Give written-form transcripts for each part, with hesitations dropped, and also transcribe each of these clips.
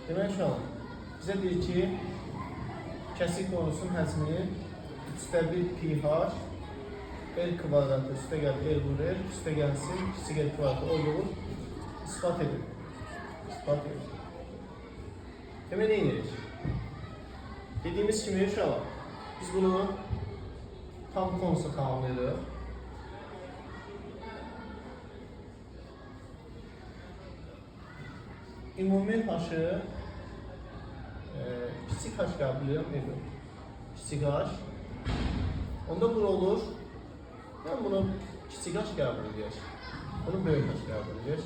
Demək uşaqlar, bizə deyir ki, kəsik konusunun həcmi 3/1 pi h r kvadratı üstə gəl r vur r üstə gəlsin kiçik r kvadratı olduğu ispat edin. Demək nə edirik? Dediyimiz kimi uşaqlar, biz bunu tam konusu tamamlayırıq. Ümumi haşı kiçik haş qəbul edirəm. Kiçik haş. Onda bu olur. Ben bunu kiçik haş qəbul edir. Bunu böyük haş qəbul edir.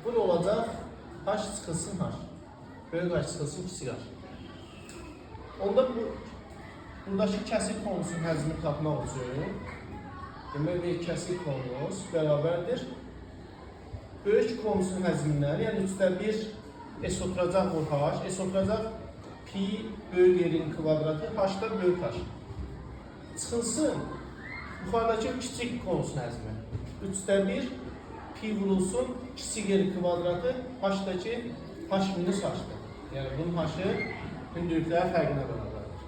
Bu olacaq haş çıxılsın haş. Böyük haş çıxılsın kiçik haş. Onda buradakı kəsik konusunun həcmini tapmaq üçün demək kəsik konumuz bərabərdir. Böyük konusunun həcmindən, yəni 3/1 s oturacaq vur h, s oturacaq pi böyük yerin kvadratı, h da böyük h. Çıxılsın yuxarıdakı kiçik konusunun həcmi. 3/1 pi vurulsun kiçik yerin kvadratı, h-daki h minus h-dır. Yəni bunun h-ı hündürlüklər fərqinə bərabərdir.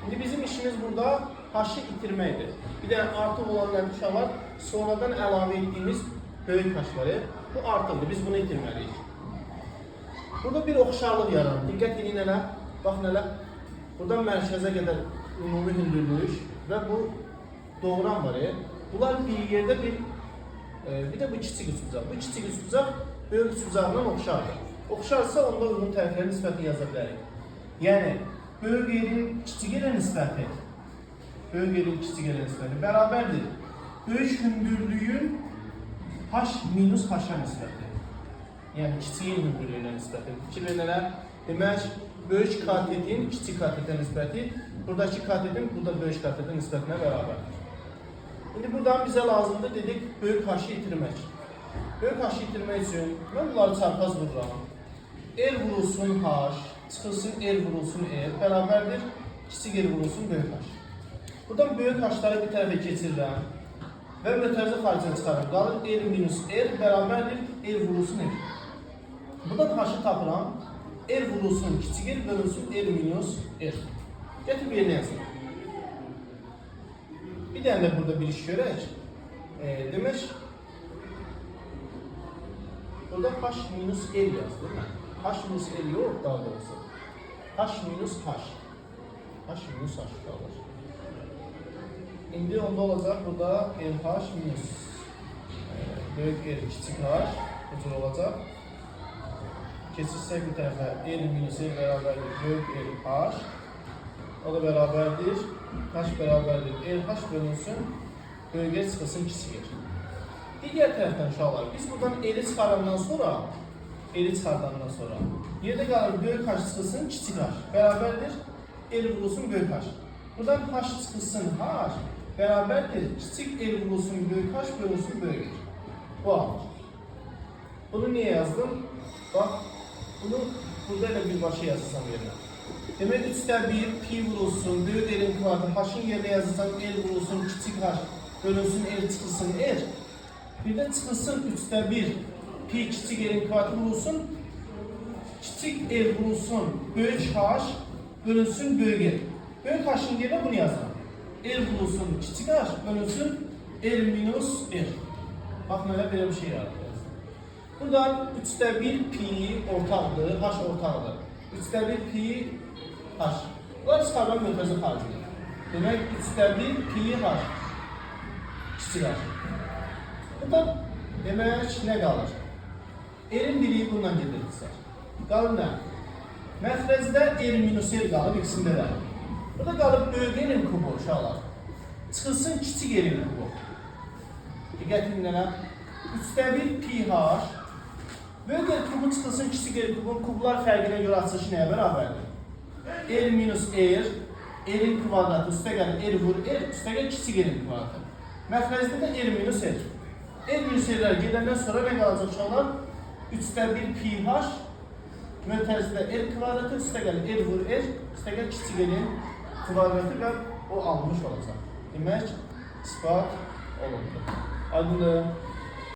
İndi bizim işimiz burada h-ı itirməkdir. Bir də artıq olanlar uşaqlar sonradan əlavə etdiyimiz böyük haş var. Bu artıqdır. Biz bunu itirməliyik. Burada bir oxşarlıq yaranır. Diqqət edin elə. Baxın elə. Buradan mərkəzə qədər ümumi hündürlük və bu doğram var. Bunlar bir yerdə bir də bu kiçik üçbucaq. Bu kiçik üçbucaq böyük üçbucaqla oxşardır. Oxşarsa onda uyğun tərəflərin nisbətini yaza bilərik. Yəni böyük yerin kiçik yerə nisbəti bərabərdir. Böyük hündürlüyün h minus h-a nisbəti. Yəni kiçiyin hündürlüyünə nisbəti. Fikirlənələr, demək, böyük katetin kiçik katetə nisbəti, buradakı katetin burada böyük katetə nisbətinə bərabərdir. İndi buradan bizə lazımdır, dedik, böyük h-ı itirmək. Böyük h-ı itirmək üçün mən bunları çarpaz vururam. R vurulsun h, çıxılsın R vurulsun R, bərabərdir, kiçik R vurulsun böyük h. Buradan böyük h-ları bir tərəfə keçirirəm. Və mötərizə xaricə çıxarım. Qalır R minus R bərabərdir R vurulsun R. Buradan h-ı tapıram. R vurulsun kiçik R bölünsün R minus R. Gətir bir yerinə yazın. Bir dənə də burada bir iş görək. Demək, burada h minus R yazdı. H minus R yox, daha doğrusu. H minus H. H minus H qalır. İndi onda olacaq burada RH minus böyük R kiçik H bu cür olacaq. Keçirsək bir tərəfə R minus R bərabərdir böyük RH. O da bərabərdir. H bərabərdir RH bölünsün böyük R çıxılsın kiçik R. Digər tərəfdən uşaqlar biz buradan R'i çıxarandan sonra yerdə qalır böyük H çıxılsın kiçik H bərabərdir R vurulsun böyük H. Buradan H çıxılsın H bərabərdir kiçik R vurulsun böyük H bölünsün böyük R. Bu alır. Bunu niyə yazdım? Bax, bunu burada elə birbaşa yazırsam yerinə. Demək 3/1 pi vurulsun böyük R'in kvadratı, H-ın yerinə yazırsam R vurulsun kiçik H bölünsün R çıxılsın R. Bir də çıxılsın 3/1 pi kiçik R'in kvadratı vurulsun kiçik R vurulsun böyük H bölünsün böyük R. Böyük H-ın yerinə bunu yazıram. R vurulsun kiçik h bölünsün R minus R. Bakın öyle bir şey yaratıyoruz. Buradan 3/1 pi ortaqdır, h ortaqdır. 3/1 pi h. Bunlar çıxardan mötərizə xaricində. Demək 3/1 pi h kiçik h. Buradan demək nə qalır? R'in biriyi bundan gedirsə. Qalır nə? Məxrəcdə R minus R qalır ikisində də. Burada qalıb böyük R'in kubu uşaqlar. Çıxılsın kiçik R'in kubu. Diqqət edin nələr? 3/1 pi h. Böyük R kubu çıxılsın kiçik R kubun kublar fərqinə görə açılışı nəyə bərabərdir? R minus R, R'in kvadratı üstə gəlir R vur R, üstə gəlir kiçik R'in kvadratı. Məxrəcdə də R minus R. R minus R'lər gedəndən sonra nə qalacaq uşaqlar? 3/1 pi h. Mötərizədə R kvadratı üstə gəlir R vur R, üstə gəlir kiçik R'in kvadratı və o almış olacaq. Demək, ispat olundu. Aydındır.